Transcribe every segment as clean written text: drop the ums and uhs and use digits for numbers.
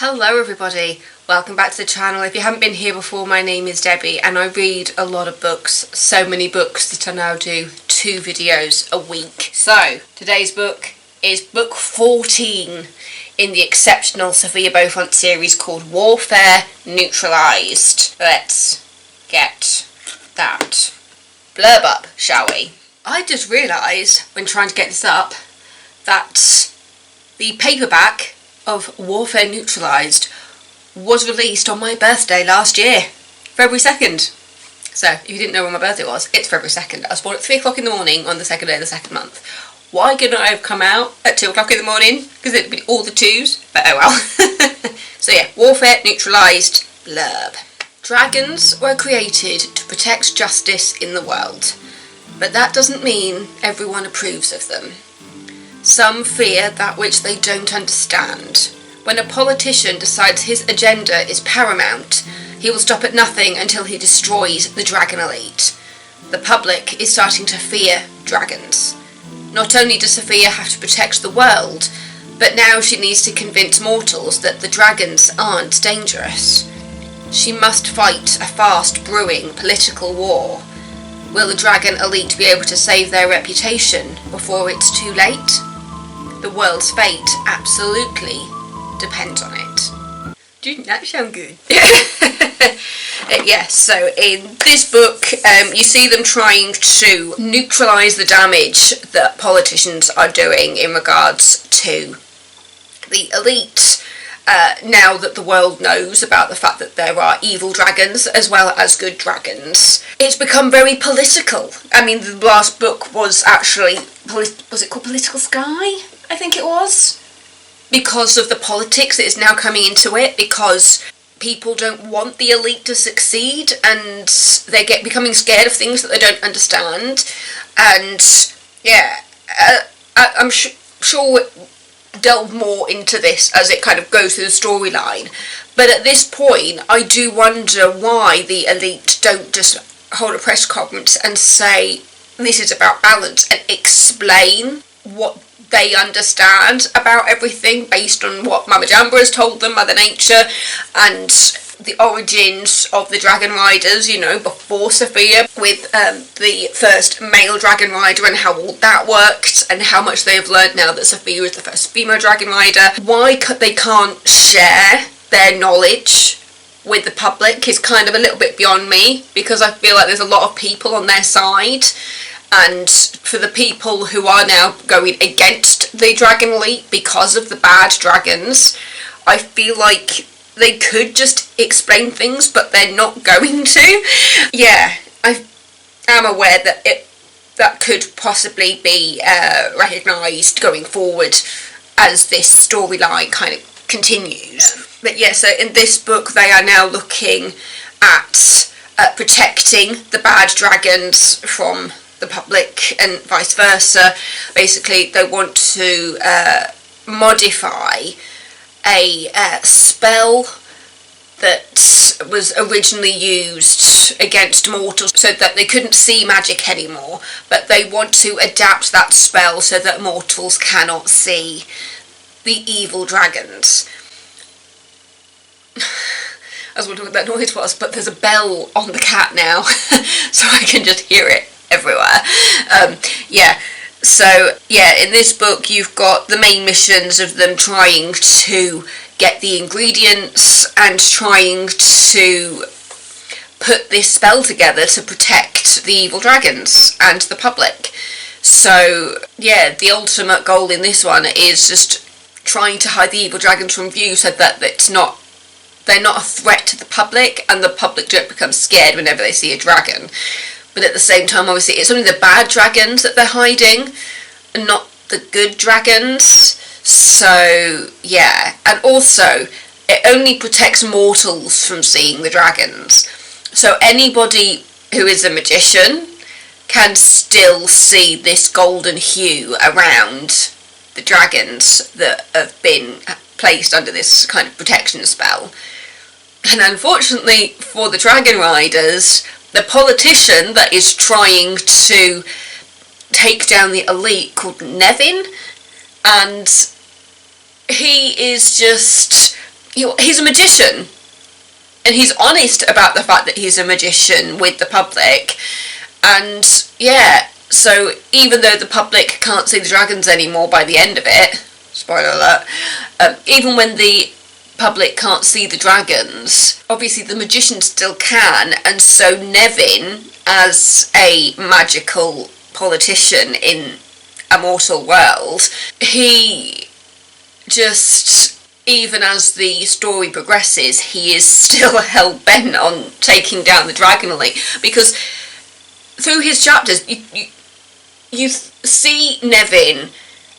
Hello everybody, welcome back to the channel. If you haven't been here before, my name is Debbie and I read a lot of books, so many books that I now do 2 videos a week. So, today's book is book 14 in the Exceptional Sophia Beaufont series called Warfare Neutralized. Let's get that blurb up, shall we? I just realised, when trying to get this up, that the paperback of Warfare Neutralized was released on my birthday last year, February 2nd. So, if you didn't know when my birthday was, it's February 2nd. I was born at 3 o'clock in the morning on the 2nd day of the 2nd month. Why couldn't I have come out at 2 o'clock in the morning? Because it'd be all the 2s, but oh well. So yeah, Warfare Neutralized blurb. Dragons were created to protect justice in the world, but that doesn't mean everyone approves of them. Some fear that which they don't understand. When a politician decides his agenda is paramount, he will stop at nothing until he destroys the dragon elite. The public is starting to fear dragons. Not only does Sophia have to protect the world, but now she needs to convince mortals that the dragons aren't dangerous. She must fight a fast-brewing political war. Will the dragon elite be able to save their reputation before it's too late? The world's fate absolutely depends on it. Didn't that sound good? Yes, so in this book you see them trying to neutralise the damage that politicians are doing in regards to the elite. Now that the world knows about the fact that there are evil dragons as well as good dragons, it's become very political. I mean, the last book was actually, was it called Political Sky? I think it was. Because of the politics that is now coming into it, because people don't want the elite to succeed and they get becoming scared of things that they don't understand. And yeah, I'm sure we'll delve more into this as it kind of goes through the storyline. But at this point, I do wonder why the elite don't just hold a press conference and say this is about balance and explain what they understand about everything based on what Mama Jamba has told them, Mother Nature, and the origins of the dragon riders, you know, before Sophia, with the first male dragon rider and how all that worked and how much they have learned now that Sophia is the first female dragon rider. Why they can't share their knowledge with the public is kind of a little bit beyond me, because I feel like there's a lot of people on their side. And for the people who are now going against the dragon elite because of the bad dragons, I feel like they could just explain things, but they're not going to. Yeah, I am aware that that could possibly be recognised going forward as this storyline kind of continues. But yeah, so in this book they are now looking at protecting the bad dragons from the public and vice versa. Basically, they want to modify a spell that was originally used against mortals so that they couldn't see magic anymore, but they want to adapt that spell so that mortals cannot see the evil dragons. I was wondering what that noise was, but there's a bell on the cat now, so I can just hear it everywhere. Yeah, so yeah, in this book you've got the main missions of them trying to get the ingredients and trying to put this spell together to protect the evil dragons and the public. So yeah, the ultimate goal in this one is just trying to hide the evil dragons from view so that they're not a threat to the public and the public don't become scared whenever they see a dragon. But at the same time, obviously, it's only the bad dragons that they're hiding, and not the good dragons. So, yeah. And also, it only protects mortals from seeing the dragons. So anybody who is a magician can still see this golden hue around the dragons that have been placed under this kind of protection spell. And unfortunately for the dragon riders, the politician that is trying to take down the elite called Nevin, and he is just he's a magician, and he's honest about the fact that he's a magician with the public. And yeah, so even though the public can't see the dragons anymore by the end of it, spoiler alert, even when the public can't see the dragons, obviously the magician still can, and so Nevin, as a magical politician in a mortal world, he just, even as the story progresses, he is still hell-bent on taking down the Dragon Elite, because through his chapters, you see Nevin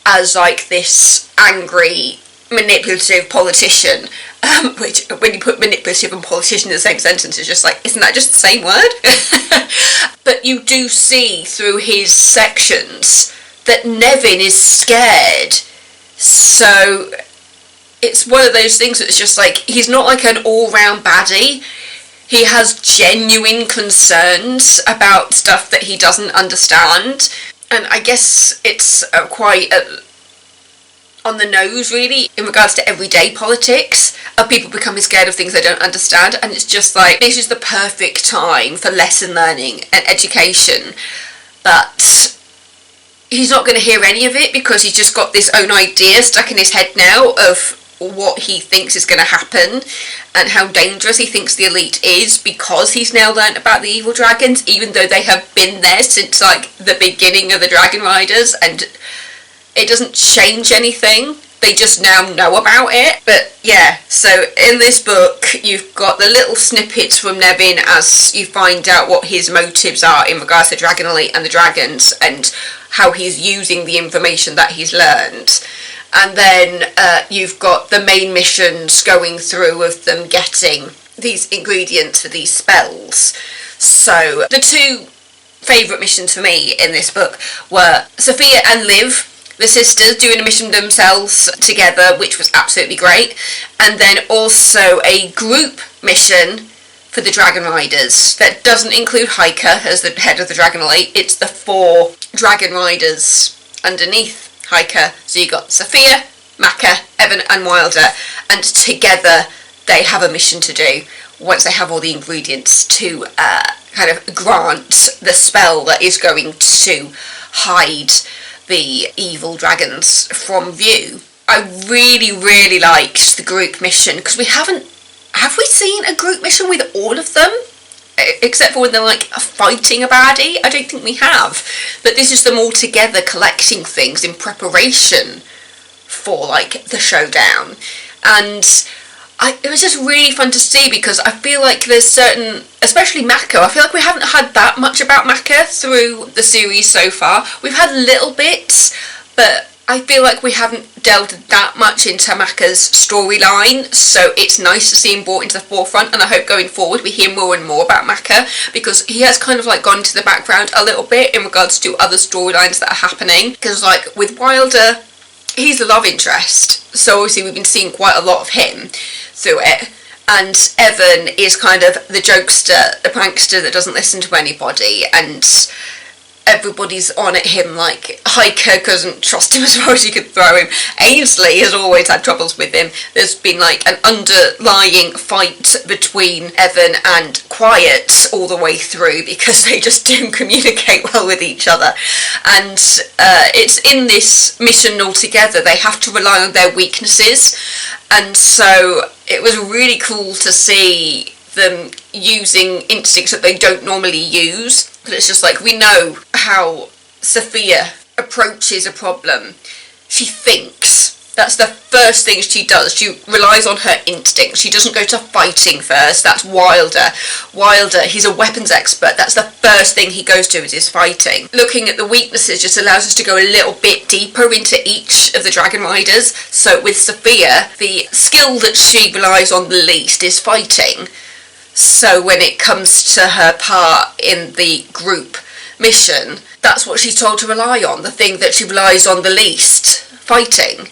as like this angry, manipulative politician, which when you put manipulative and politician in the same sentence, it's just like, isn't that just the same word? But you do see through his sections that Nevin is scared. So it's one of those things that's just like, he's not like an all-round baddie. He has genuine concerns about stuff that he doesn't understand. And I guess it's quite on the nose, really, in regards to everyday politics, of people becoming scared of things they don't understand. And it's just like, this is the perfect time for lesson learning and education. But he's not going to hear any of it, because he's just got this own idea stuck in his head now of what he thinks is going to happen and how dangerous he thinks the elite is, because he's now learnt about the evil dragons, even though they have been there since like the beginning of the Dragon Riders, and it doesn't change anything. They just now know about it. But yeah, so in this book you've got the little snippets from Nevin as you find out what his motives are in regards to Dragon Elite and the dragons, and how he's using the information that he's learned. And then you've got the main missions going through of them getting these ingredients for these spells. So the two favourite missions for me in this book were Sophia and Liv, the sisters, doing a mission themselves together, which was absolutely great. And then also a group mission for the Dragon Riders that doesn't include Hiker as the head of the Dragon Elite. It's the 4 Dragon Riders underneath Hiker. So you got Sophia, Maka, Evan and Wilder, and together they have a mission to do once they have all the ingredients to kind of grant the spell that is going to hide the evil dragons from view. I really liked the group mission, because have we seen a group mission with all of them? Except for when they're like fighting a baddie? I don't think we have. But this is them all together collecting things in preparation for like the showdown. And it was just really fun to see, because I feel like there's certain, especially Mako, I feel like we haven't had that much about Mako through the series so far. We've had little bits, but I feel like we haven't delved that much into Maka's storyline, so it's nice to see him brought into the forefront, and I hope going forward we hear more and more about Maka, because he has kind of like gone to the background a little bit in regards to other storylines that are happening. Because like with Wilder, he's the love interest, so obviously we've been seeing quite a lot of him through it. And Evan is kind of the jokester, the prankster that doesn't listen to anybody, and everybody's on at him, like Hiker doesn't trust him as far as you could throw him. Ainsley has always had troubles with him. There's been like an underlying fight between Evan and Quiet all the way through, because they just don't communicate well with each other. And it's in this mission altogether, they have to rely on their weaknesses, and so it was really cool to see them using instincts that they don't normally use. But it's just like, we know how Sophia approaches a problem. She thinks. That's the first thing she does. She relies on her instincts. She doesn't go to fighting first. That's Wilder. Wilder, he's a weapons expert. That's the first thing he goes to, is fighting. Looking at the weaknesses just allows us to go a little bit deeper into each of the Dragon Riders. So with Sophia, the skill that she relies on the least is fighting. So when it comes to her part in the group mission, that's what she's told to rely on, the thing that she relies on the least, fighting.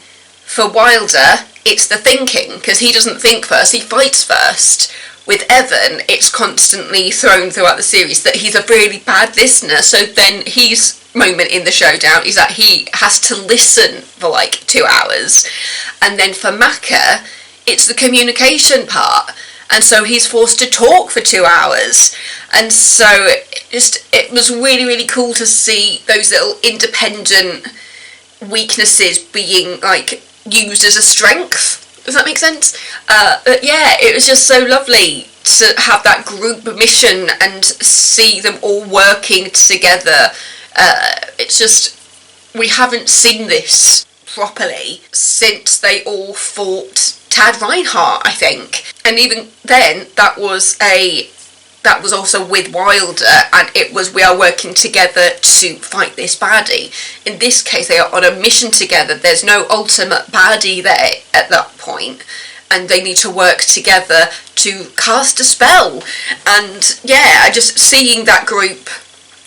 For Wilder, it's the thinking, because he doesn't think first, he fights first. With Evan, it's constantly thrown throughout the series that he's a really bad listener, so then his moment in the showdown is that he has to listen for like 2 hours. And then for Maka, it's the communication part. And so he's forced to talk for 2 hours. And so it was really, really cool to see those little independent weaknesses being like used as a strength. Does that make sense? But yeah, it was just so lovely to have that group mission and see them all working together. It's just, we haven't seen this properly since they all fought Tad Reinhardt, I think. And even then, that was also with Wilder, and it was, we are working together to fight this baddie. In this case, they are on a mission together. There's no ultimate baddie there at that point, and they need to work together to cast a spell. And yeah, just seeing that group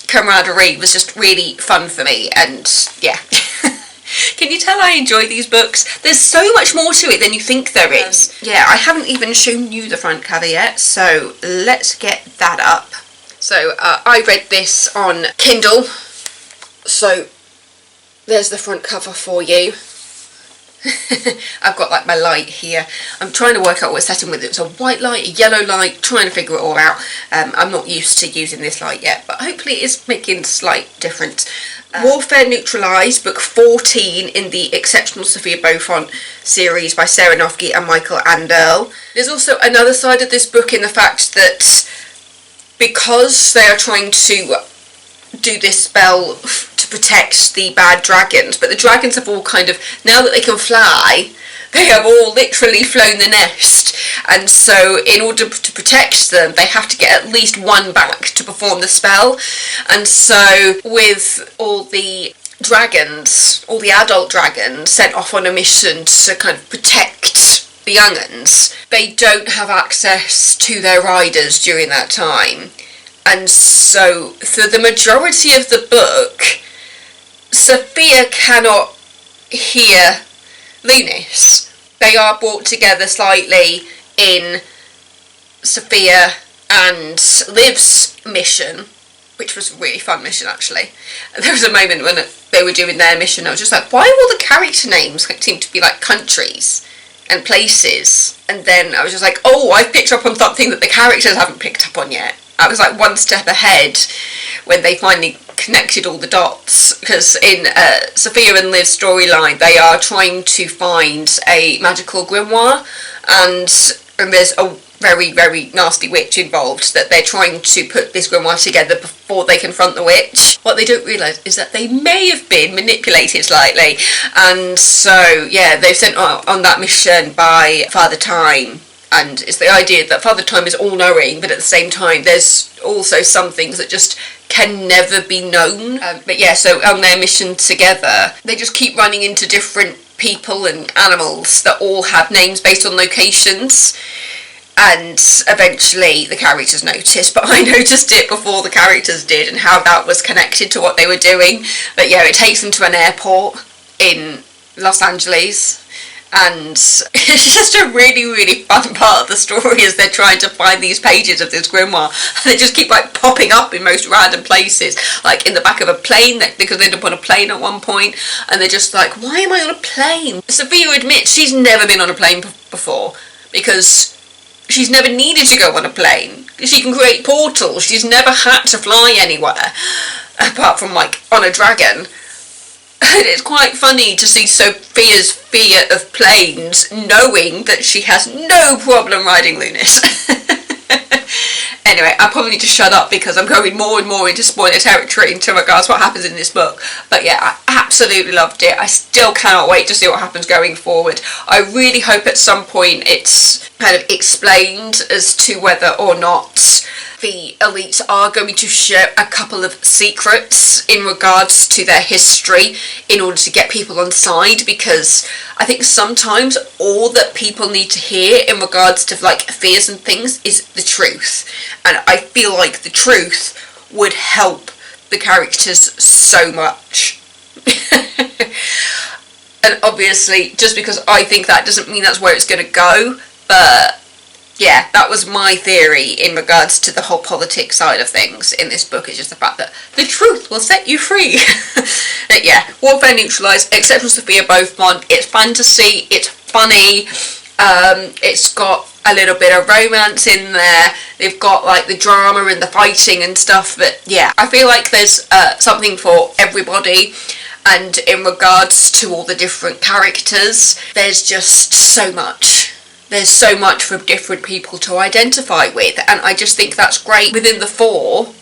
camaraderie was just really fun for me, and yeah. Can you tell I enjoy these books? There's so much more to it than you think there is. Yeah, I haven't even shown you the front cover yet, so let's get that up. So I read this on Kindle, so there's the front cover for you. I've got like my light here. I'm trying to work out what setting with it. It's a white light, a yellow light, trying to figure it all out. I'm not used to using this light yet, but hopefully it is making a slight difference. Warfare Neutralized, book 14 in the Exceptional Sophia Beaufont series by Sarah Noffke and Michael Anderle. There's also another side of this book in the fact that because they are trying to do this spell to protect the bad dragons, but the dragons have all kind of, now that they can fly, they have all literally flown the nest, and so in order to protect them they have to get at least one back to perform the spell. And so with all the dragons, all the adult dragons sent off on a mission to kind of protect the young uns, they don't have access to their riders during that time. And so for the majority of the book, Sophia cannot hear Lunis. They are brought together slightly in Sophia and Liv's mission, which was a really fun mission actually. There was a moment when they were doing their mission, I was just like, why are all the character names seem to be like countries and places? And then I was just like, oh, I've picked up on something that the characters haven't picked up on yet. I was like one step ahead when they finally connected all the dots, because in Sophia and Liv's storyline they are trying to find a magical grimoire, and there's a very, very nasty witch involved that they're trying to put this grimoire together before they confront the witch. What they don't realise is that they may have been manipulated slightly, and so yeah, they've sent on that mission by Father Time. And it's the idea that Father Time is all-knowing, but at the same time there's also some things that just can never be known. But yeah, so on their mission together, they just keep running into different people and animals that all have names based on locations. And eventually the characters noticed, but I noticed it before the characters did, and how that was connected to what they were doing. But yeah, it takes them to an airport in Los Angeles. And it's just a really, really fun part of the story as they're trying to find these pages of this grimoire. And they just keep like popping up in most random places, like in the back of a plane, because they end up on a plane at one point, and they're just like, why am I on a plane? Sophia admits she's never been on a plane before, because she's never needed to go on a plane. She can create portals. She's never had to fly anywhere, apart from like on a dragon. And it's quite funny to see Sophia's fear of planes, knowing that she has no problem riding Lunis. Anyway, I probably need to shut up because I'm going more and more into spoiler territory into regards to what happens in this book. But yeah, I absolutely loved it. I still cannot wait to see what happens going forward. I really hope at some point it's kind of explained as to whether or not the elites are going to share a couple of secrets in regards to their history in order to get people on side, because I think sometimes all that people need to hear in regards to like fears and things is the truth, and I feel like the truth would help the characters so much. And obviously just because I think that doesn't mean that's where it's going to go, but yeah, that was my theory in regards to the whole politics side of things in this book, is just the fact that the truth will set you free. But yeah, Warfare Neutralized, Exceptional Sophia Beaufont, it's fantasy, it's funny, It's got a little bit of romance in there. They've got like the drama and the fighting and stuff. But yeah, I feel like there's something for everybody. And in regards to all the different characters, there's just so much. There's so much for different people to identify with, and I just think that's great. Within the four,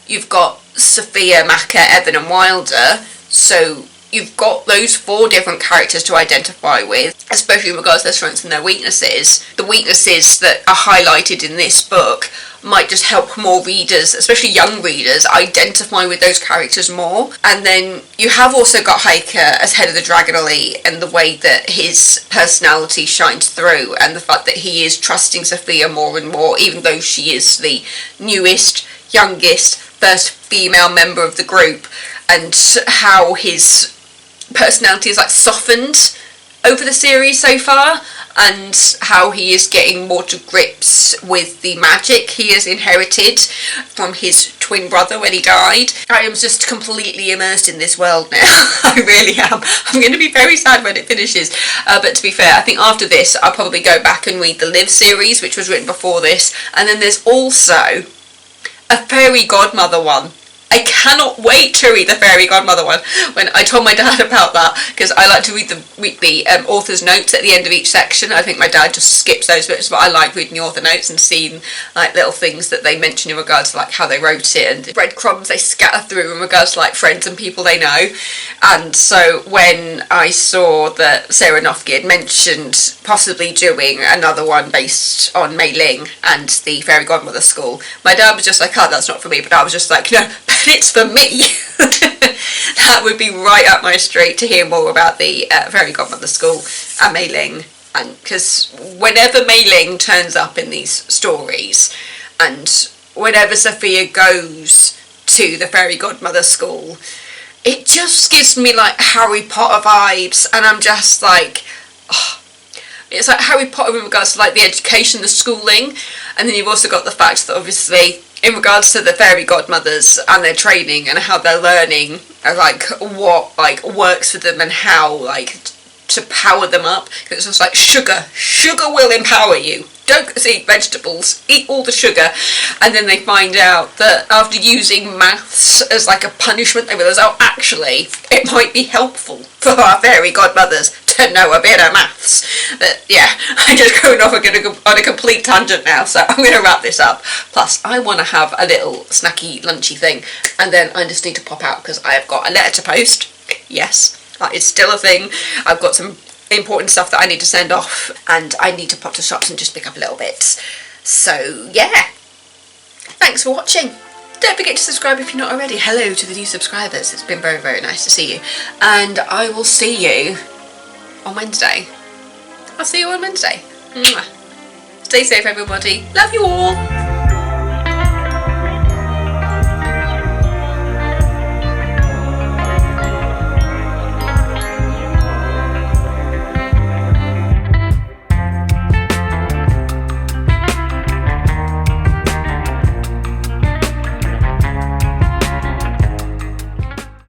you've got Sophia, Macca, Evan and Wilder, so you've got those four different characters to identify with, especially in regards to their strengths and their weaknesses. The weaknesses that are highlighted in this book might just help more readers, especially young readers, identify with those characters more. And then you have also got Heike as head of the Dragon Elite, and the way that his personality shines through, and the fact that he is trusting Sophia more and more, even though she is the newest, youngest, first female member of the group, and how his personality is like softened over the series so far, and how he is getting more to grips with the magic he has inherited from his twin brother when he died. I am just completely immersed in this world now. I really am. I'm going to be very sad when it finishes, but to be fair, I think after this I'll probably go back and read the Live series, which was written before this, and then there's also a fairy godmother one. I cannot wait to read the fairy godmother one. When I told my dad about that, because I like to read the author's notes at the end of each section. I think my dad just skips those bits, but I like reading the author notes and seeing like little things that they mention in regards to like how they wrote it, and breadcrumbs they scatter through in regards to like friends and people they know. And so when I saw that Sarah Noffke had mentioned possibly doing another one based on Mei Ling and the fairy godmother school, my dad was just like, oh, that's not for me, but I was just like, no, it's for me. That would be right up my street to hear more about the fairy godmother school and Mei Ling. And because whenever Mei Ling turns up in these stories, and whenever Sophia goes to the fairy godmother school, it just gives me like Harry Potter vibes, and I'm just like, oh, it's like Harry Potter in regards to like the education, the schooling, and then you've also got the fact that obviously in regards to the fairy godmothers and their training and how they're learning, like what like works for them and how like to power them up. It's just like sugar will empower you. Don't eat vegetables, eat all the sugar. And then they find out that after using maths as like a punishment, they realise, oh, actually it might be helpful for our fairy godmothers to know a bit of maths. But yeah, I'm just going off on a complete tangent now, so I'm going to wrap this up. Plus I want to have a little snacky lunchy thing, and then I just need to pop out because I have got a letter to post. Yes, that is still a thing. I've got some important stuff that I need to send off, and I need to pop to shops and just pick up a little bit. So yeah, thanks for watching. Don't forget to subscribe if you're not already. Hello to the new subscribers. It's been very, very nice to see you, and I will see you on Wednesday. I'll see you on Wednesday. Mwah. Stay safe, everybody. Love you all.